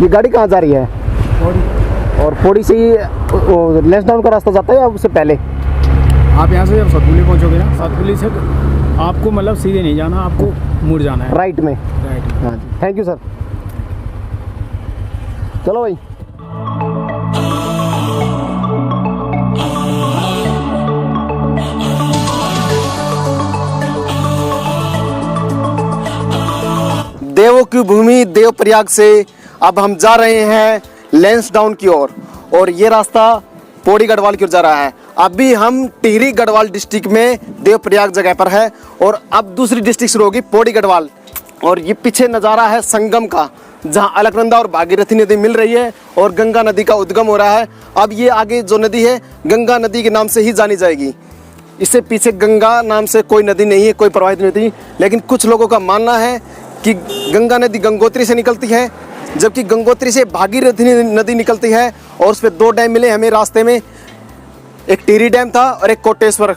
ये गाड़ी कहाँ जा रही है? और पौड़ी से ही लैंसडाउन का रास्ता जाता है या उससे पहले? आप यहाँ से जब सतपुली पहुँचोगे ना, सतपुली से आपको मतलब सीधे नहीं जाना, आपको मुड़ जाना है राइट में। राइट। हाँ जी, थैंक यू सर। चलो भाई। देवों की भूमि देवप्रयाग से अब हम जा रहे हैं लैंसडाउन की ओर, और ये रास्ता पौड़ी गढ़वाल की ओर जा रहा है। अभी हम टिहरी गढ़वाल डिस्ट्रिक्ट में देवप्रयाग जगह पर है, और अब दूसरी डिस्ट्रिक्ट शुरू होगी पौड़ी गढ़वाल। और ये पीछे नज़ारा है संगम का, जहाँ अलकनंदा और भागीरथी नदी मिल रही है और गंगा नदी का उद्गम हो रहा है। अब ये आगे जो नदी है गंगा नदी के नाम से ही जानी जाएगी। इससे पीछे गंगा नाम से कोई नदी नहीं है, कोई प्रवाहित नदी। लेकिन कुछ लोगों का मानना है कि गंगा नदी गंगोत्री से निकलती है, जबकि गंगोत्री से भागीरथी नदी निकलती है। और उस पर 2 डैम मिले हमें रास्ते में, एक टिहरी डैम था और एक कोटेश्वर।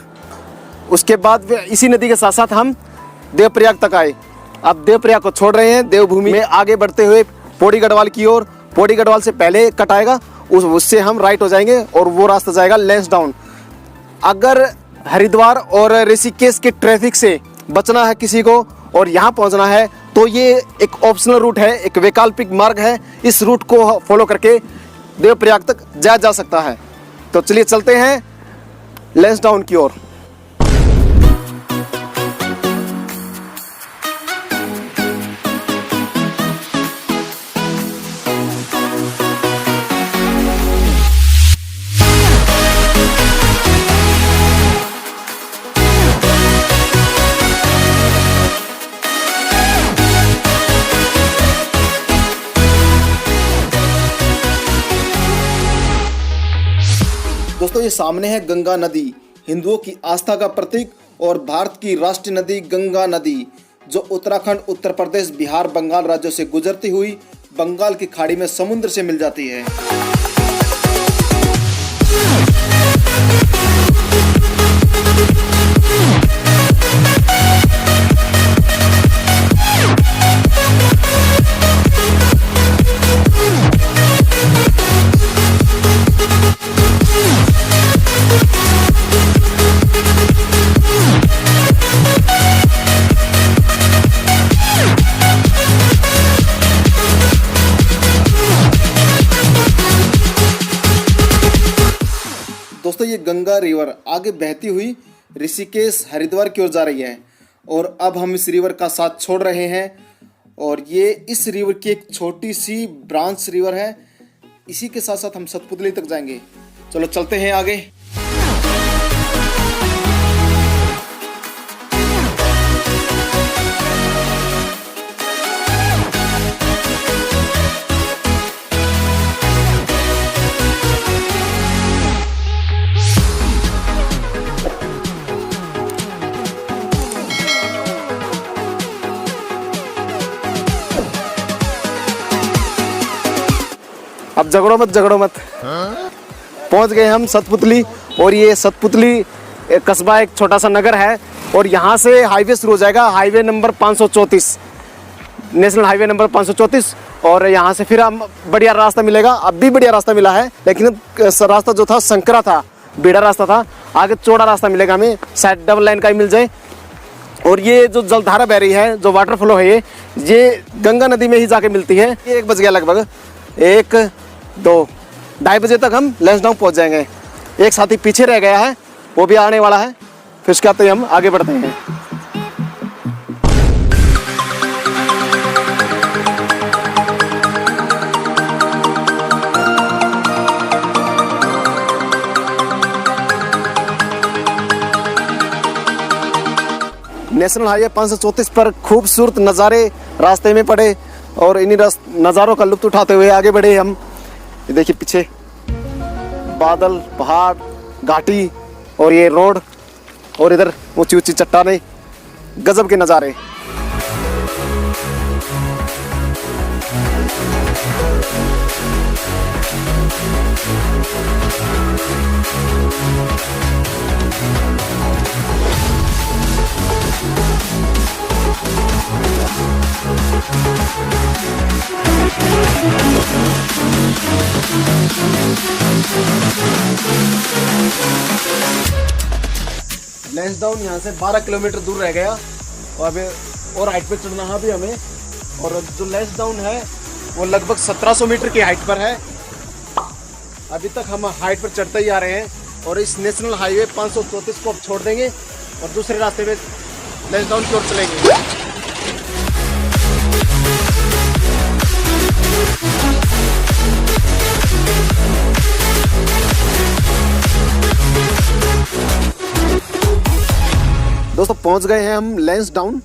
उसके बाद इसी नदी के साथ साथ हम देवप्रयाग तक आए। अब देवप्रयाग को छोड़ रहे हैं, देवभूमि में आगे बढ़ते हुए पौड़ी गढ़वाल की ओर। पौड़ी गढ़वाल से पहले कट आएगा, उससे हम राइट हो जाएंगे और वो रास्ता जाएगा लैंसडाउन। अगर हरिद्वार और ऋषिकेश के ट्रैफिक से बचना है किसी को और यहाँ पहुँचना है, तो ये एक ऑप्शनल रूट है, एक वैकल्पिक मार्ग है। इस रूट को फॉलो करके देवप्रयाग तक जाया जा सकता है। तो चलिए चलते हैं लैंसडाउन की ओर। दोस्तों, ये सामने है गंगा नदी, हिंदुओं की आस्था का प्रतीक और भारत की राष्ट्रीय नदी गंगा नदी, जो उत्तराखंड, उत्तर प्रदेश, बिहार, बंगाल राज्यों से गुजरती हुई बंगाल की खाड़ी में समुद्र से मिल जाती है। दोस्तों, ये गंगा रिवर आगे बहती हुई ऋषिकेश, हरिद्वार की ओर जा रही है, और अब हम इस रिवर का साथ छोड़ रहे हैं। और ये इस रिवर की एक छोटी सी ब्रांच रिवर है। इसी के साथ साथ हम सतपुतली तक जाएंगे। चलो चलते हैं आगे। अब झगड़ो मत पहुंच गए हम सतपुतली। और ये सतपुतली कस्बा एक छोटा सा नगर है, और यहाँ से हाईवे शुरू हो जाएगा, highway number 534, national highway number 534। और यहाँ से फिर हम बढ़िया रास्ता मिलेगा। अब भी बढ़िया रास्ता मिला है, लेकिन रास्ता जो था संकरा था, बेड़ा रास्ता था। आगे चौड़ा रास्ता मिलेगा हमें, शायद डबल लाइन का ही मिल जाए। और ये जो जलधारा बह रही है, जो वाटर फ्लो है, ये गंगा नदी में ही जाके मिलती है। ये 1 बज गया लगभग, 1, 2, 2:30 बजे तक हम लैंसडाउन पहुंच जाएंगे। एक साथी पीछे रह गया है, वो भी आने वाला है, फिर उसके आते ही हम आगे बढ़ते हैं। नेशनल हाईवे 534 पर खूबसूरत नज़ारे रास्ते में पड़े, और इन्हीं नज़ारों का लुत्फ उठाते हुए आगे बढ़े हम। ये देखिए पीछे बादल, पहाड़, घाटी और ये रोड, और इधर ऊंची ऊंची चट्टानें, गजब के नज़ारे। लैंसडाउन यहाँ से 12 किलोमीटर दूर रह गया और अभी और हाइट पे चढ़ना है अभी हमें। और जो लैंसडाउन है वो लगभग 1700 मीटर की हाइट पर है। अभी तक हम हाइट पर चढ़ते ही आ रहे हैं और इस नेशनल हाईवे 534 को अब छोड़ देंगे और दूसरे रास्ते पे लैंसडाउन की ओर चलेंगे। दोस्तों पहुंच गए हैं हम लैंसडाउन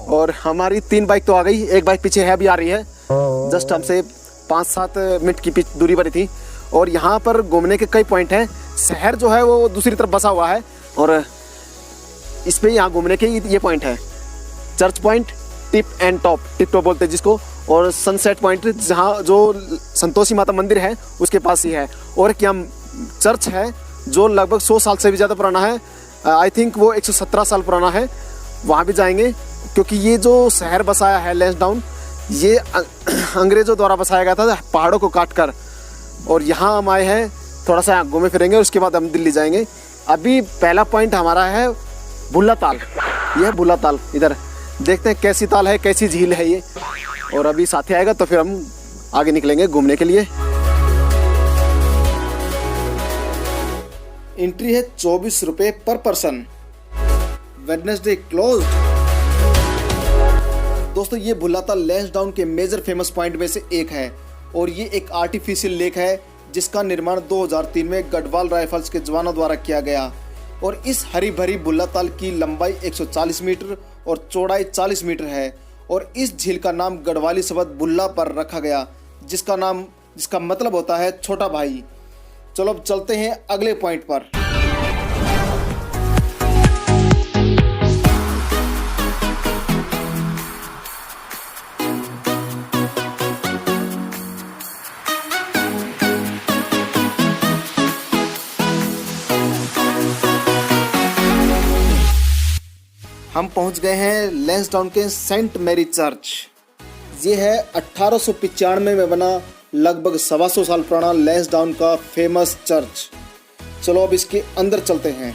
और हमारी 3 बाइक तो आ गई, एक बाइक पीछे है अभी आ रही है। जस्ट हमसे 5-7 मिनट की दूरी पर ही थी। और यहाँ पर घूमने के कई पॉइंट हैं। शहर जो है वो दूसरी तरफ बसा हुआ है और इस पे यहाँ घूमने के ये पॉइंट है। Church point, tip and top, tip top बोलते हैं जिसको, और सनसेट पॉइंट जहाँ जो संतोषी माता मंदिर है उसके पास ही है। और एक यहाँ चर्च है जो लगभग 100 साल से भी ज़्यादा पुराना है। आई थिंक वो 117 साल पुराना है। वहाँ भी जाएंगे क्योंकि ये जो शहर बसाया है लैंसडाउन, ये अंग्रेज़ों द्वारा बसाया गया था पहाड़ों को काट कर। और यहाँ हम आए हैं, थोड़ा सा यहाँ घूमे फिरेंगे और उसके बाद हम दिल्ली जाएंगे। अभी पहला पॉइंट हमारा है भुल्ला ताल। ये है भुल्ला ताल, इधर देखते हैं कैसी ताल है, कैसी झील है ये। और अभी साथी आएगा तो फिर हम आगे निकलेंगे घूमने के लिए। एंट्री है 24 रुपये पर पर्सन। Wednesday close. दोस्तों ये भुल्ला ताल लैंसडाउन के मेजर फेमस पॉइंट में से एक है और ये एक आर्टिफिशियल लेक है जिसका निर्माण 2003 में गढ़वाल राइफल्स के जवानों द्वारा किया गया। और इस हरी भरी भुल्ला ताल की लंबाई 140 मीटर और चौड़ाई 40 मीटर है। और इस झील का नाम गढ़वाली शब्द भुल्ला पर रखा गया जिसका मतलब होता है छोटा भाई। चलो अब चलते हैं अगले पॉइंट पर। हम पहुंच गए हैं लैंसडाउन के सेंट मैरी चर्च। ये है 1895 में बना लगभग 125 साल पुराना लैंसडाउन का फेमस चर्च। चलो अब इसके अंदर चलते हैं।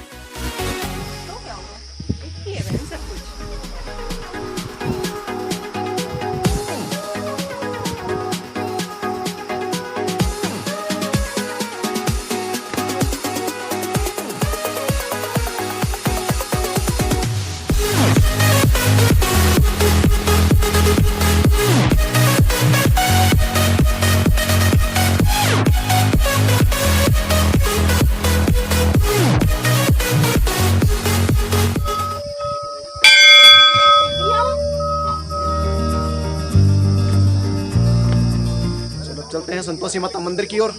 चलते हैं संतोषी माता मंदिर की ओर,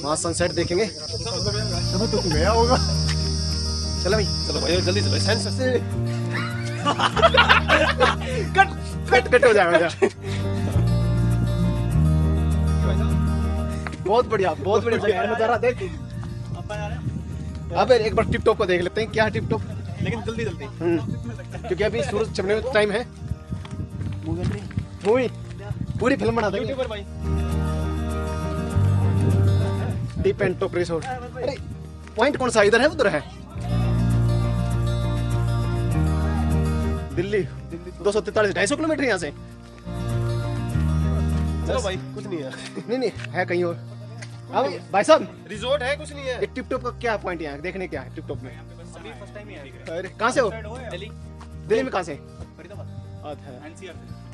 वहाँ सनसेट देखेंगे। तो गया होगा। चलो भाई, चलो भाई जल्दी चलो। कट हो जाएगा। बहुत बढ़िया जगह है, नजारा देख। अब एक बार टिप टॉप को देख लेते हैं, क्या है टिप टॉप, लेकिन जल्दी क्योंकि अभी सूरज छिपने में टाइम है। मूवी पूरी फिल्म बना देंगे। Tip and top resort. अरे पॉइंट कौन सा, इधर है उधर है? दिल्ली 243, 250 किलोमीटर यहाँ से। चलो भाई कुछ नहीं है। नहीं है कहीं और। अब भाई साहब रिजॉर्ट है, कुछ नहीं है। टिप टॉप का क्या पॉइंट यहाँ देखने, क्या है टिप टॉप में? फर्स्ट टाइम ही आए। अरे कहाँ से हो? दिल्ली में कहाँ से?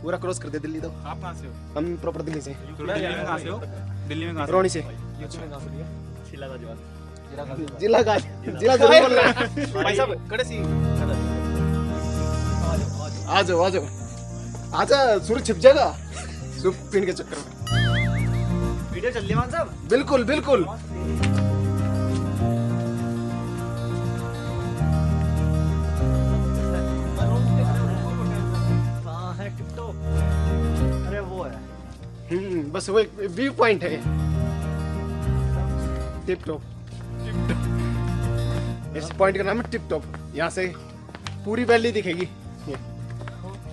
पूरा क्रॉस कर दे दिल्ली। तो आप कहाँ से हो? हम प्रॉपर दिल्ली से। दिल्ली में कहाँ से हो? दिल्ली में रोहनी से। जिला जरूर बोल रहा है भाई साहब। कड़े सी आ जाओ आजा, सूरज छिप जाएगा सूप पीने के चक्कर में। वीडियो चल रही है साहब? बिल्कुल अरे वो है बस वो एक व्यू पॉइंट है। टिप टॉप, इस पॉइंट का नाम है टिप टॉप। यहाँ से पूरी वैली दिखेगी,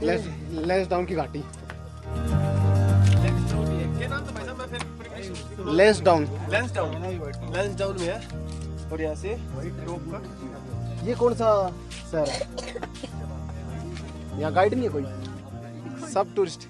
लैंसडाउन की घाटी। क्या नाम था भाई साहब? लैंसडाउन डाउन में है और यहाँ से टॉप का ये कौन सा शहर है? यहाँ गाइड नहीं है कोई, सब टूरिस्ट।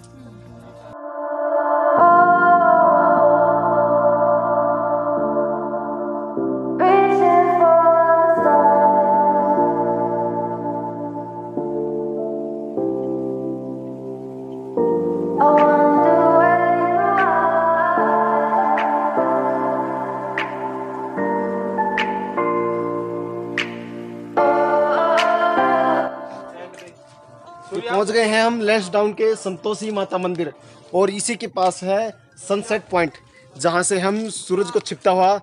पहुंच गए हैं हम लैंसडाउन के संतोषी माता मंदिर और इसी के पास है सनसेट पॉइंट, जहां से हम सूरज को छिपता हुआ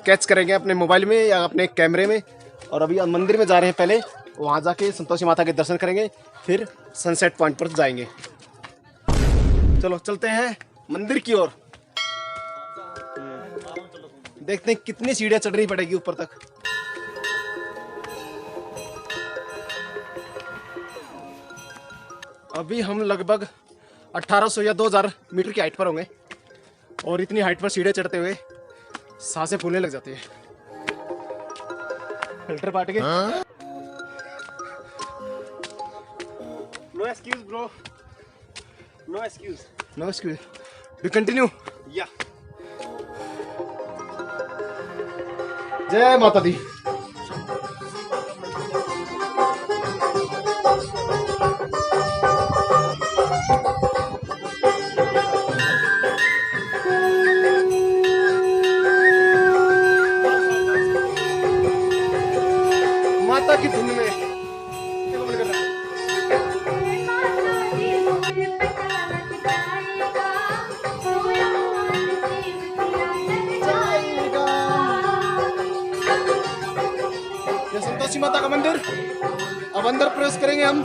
कैच करेंगे अपने मोबाइल में या अपने कैमरे में। और अभी हम मंदिर में जा रहे हैं, पहले वहां जाके संतोषी माता के दर्शन करेंगे, फिर सनसेट पॉइंट पर जाएंगे। चलो चलते हैं मंदिर की ओर, देखते हैं कितनी सीढ़ियां चढ़नी पड़ेगी ऊपर तक। अभी हम लगभग 1800 या 2000 मीटर की हाइट पर होंगे और इतनी हाइट पर सीढ़ियां चढ़ते हुए सांसें फूलने लग जाती है। फिल्टर पाट के no excuse bro, no excuse. No excuse, we continue. या जय माता दी। माता की धुन में ये संतोषी माता का मंदिर। अब अंदर प्रवेश करेंगे हम।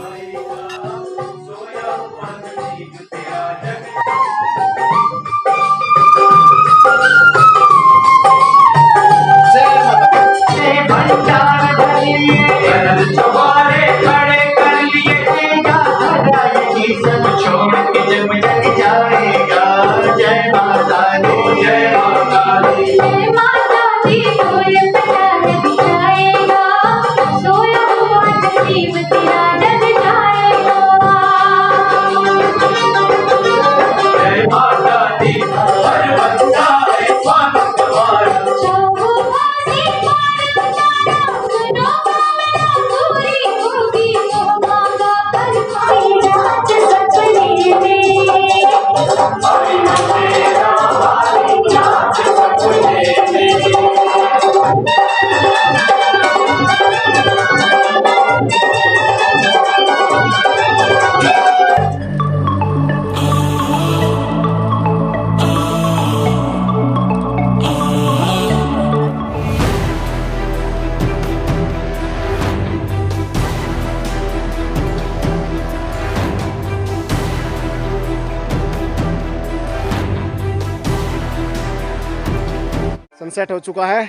सनसेट हो चुका है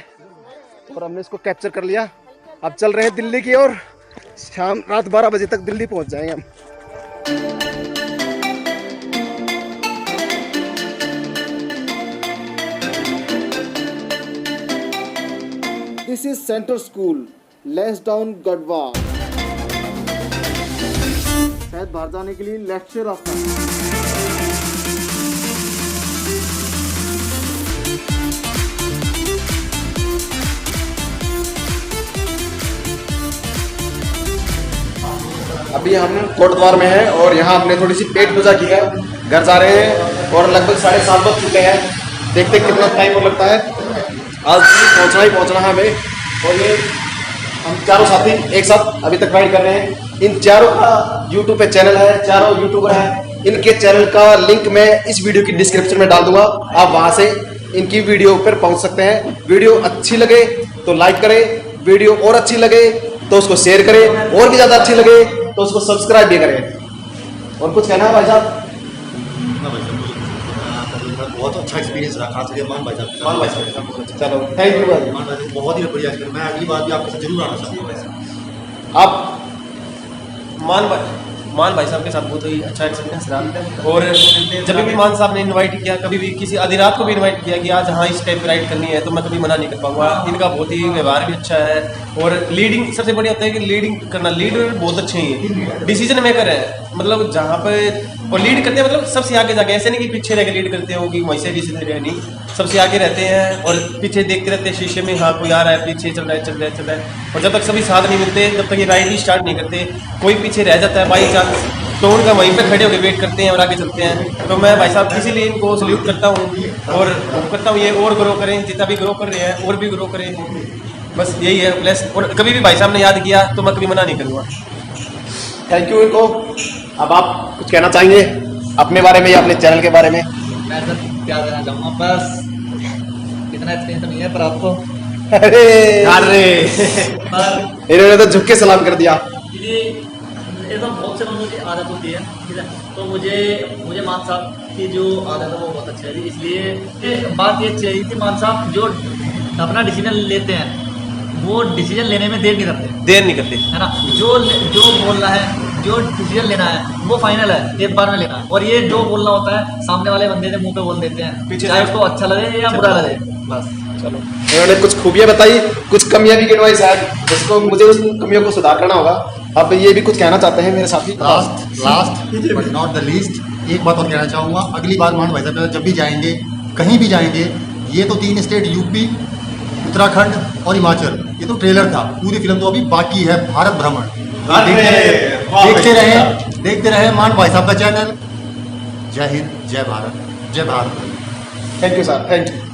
और हमने इसको कैप्चर कर लिया। अब चल रहे हैं दिल्ली की ओर। शाम रात 12 बजे तक दिल्ली पहुंच जाएंगे हम। This is central school Lansdowne Garhwal. शायद बाहर जाने के लिए लेफ्ट से रास्ता है। अभी हम कोटद्वार में हैं और यहाँ हमने थोड़ी सी पेट पूजा की है। घर जा रहे हैं और लगभग 7:30 बज चुके हैं। देखते कितना टाइम और लगता है। आज पहुँचना है हमें। और ये हम चारों साथी एक साथ अभी तक राइड कर रहे हैं। इन चारों का यूट्यूब पे चैनल है, चारों यूट्यूबर हैं। इनके चैनल का लिंक मैं इस वीडियो की डिस्क्रिप्शन में डाल दूंगा। आप वहाँ से इनकी वीडियो पर पहुँच सकते हैं। वीडियो अच्छी लगे तो लाइक करें, वीडियो और अच्छी लगे तो उसको शेयर करें, और भी ज़्यादा अच्छी लगे तो उसको सब्सक्राइब भी करें। और कुछ कहना है भाई साहब? बहुत अच्छा एक्सपीरियंस रहा, खास करके मान भाई साहब। चलो थैंक यू भाई। मान भाई बहुत ही बढ़िया एक्सपीरियंस। मैं अगली बार भी आपके साथ जरूर आना चाहूँगा। आप मान भाई मान भाई साहब के साथ बहुत ही अच्छा एक्सपीरियंस रहा। और जब भी मान साहब ने इनवाइट किया, कभी भी किसी आधी रात को भी इनवाइट किया कि आज हाँ इस टाइप की राइड करनी है, तो मैं कभी मना नहीं कर पाऊंगा। इनका बहुत ही व्यवहार भी अच्छा है और लीडिंग सबसे बढ़िया होता है कि लीडिंग करना, लीडर बहुत अच्छे हैं, डिसीजन मेकर है, मतलब जहाँ पे और लीड करते हैं, मतलब सबसे आगे जाके, ऐसे नहीं कि पीछे रह के लीड करते हो कि वहीं से डिसीजन ले, नहीं, सबसे आगे रहते हैं और पीछे देखते रहते हैं शीशे में, हाँ कोई आ रहा है, पीछे चल रहा है। और जब तक सभी साथ नहीं मिलते, जब तक ये राइड ही स्टार्ट नहीं करते, कोई पीछे रह जाता है बाई चांस, तो उनका वहीं पे खड़े होकर वेट करते हैं और आगे चलते हैं। तो मैं भाई साहब इसीलिए इनको सल्यूट करता हूँ और करता हूँ ये और ग्रो करें, जितना भी ग्रो कर रहे हैं और भी ग्रो करें, बस यही है प्लस। और कभी भी भाई साहब ने याद किया तो मैं कभी मना नहीं करूँगा। थैंक यू इनको। अब आप कुछ कहना चाहेंगे अपने बारे में या अपने चैनल के बारे में? मैं सर क्या कहना चाहूँगा, बस इतना एक्सपीरियंस नहीं है पर आपको अरे पर इन्होंने तो झुक के सलाम कर दिया। ये तो बहुत से लोगों की आदत होती है, ठीक है, तो मुझे मान साहब की जो आदत है वो बहुत अच्छी लगी। इसलिए बात ये चाहिए थी, मान साहब जो अपना डिसीजन लेते हैं वो डिसीजन लेने में देर नहीं करते, है ना। जो बोलना है, जो डिसीजन लेना है वो फाइनल है, एक बार में लेना है। और ये जो बोलना होता है सामने वाले बंदे से मुंह पे बोल देते हैं, चाहे उसको अच्छा लगे या बुरा लगे, बस। चलो, इन्होंने कुछ खूबियां बताई, कुछ कमियां भी गिनवाई शायद, उसको मुझे उस कमियों को सुधार करना होगा। अब ये भी कुछ कहना चाहते हैं मेरे साथी। Last but not the least, एक बात और कहना चाहूँगा, अगली बार मान भाई साहब जब भी जाएंगे, कहीं भी जाएंगे, ये तो 3 स्टेट यूपी, उत्तराखंड और हिमाचल, ये तो ट्रेलर था, पूरी फिल्म तो अभी बाकी है, भारत भ्रमण। देखते रहे मान भाई साहब का चैनल। जय हिंद, जय भारत, जय Bharat. Thank you sir, thank you.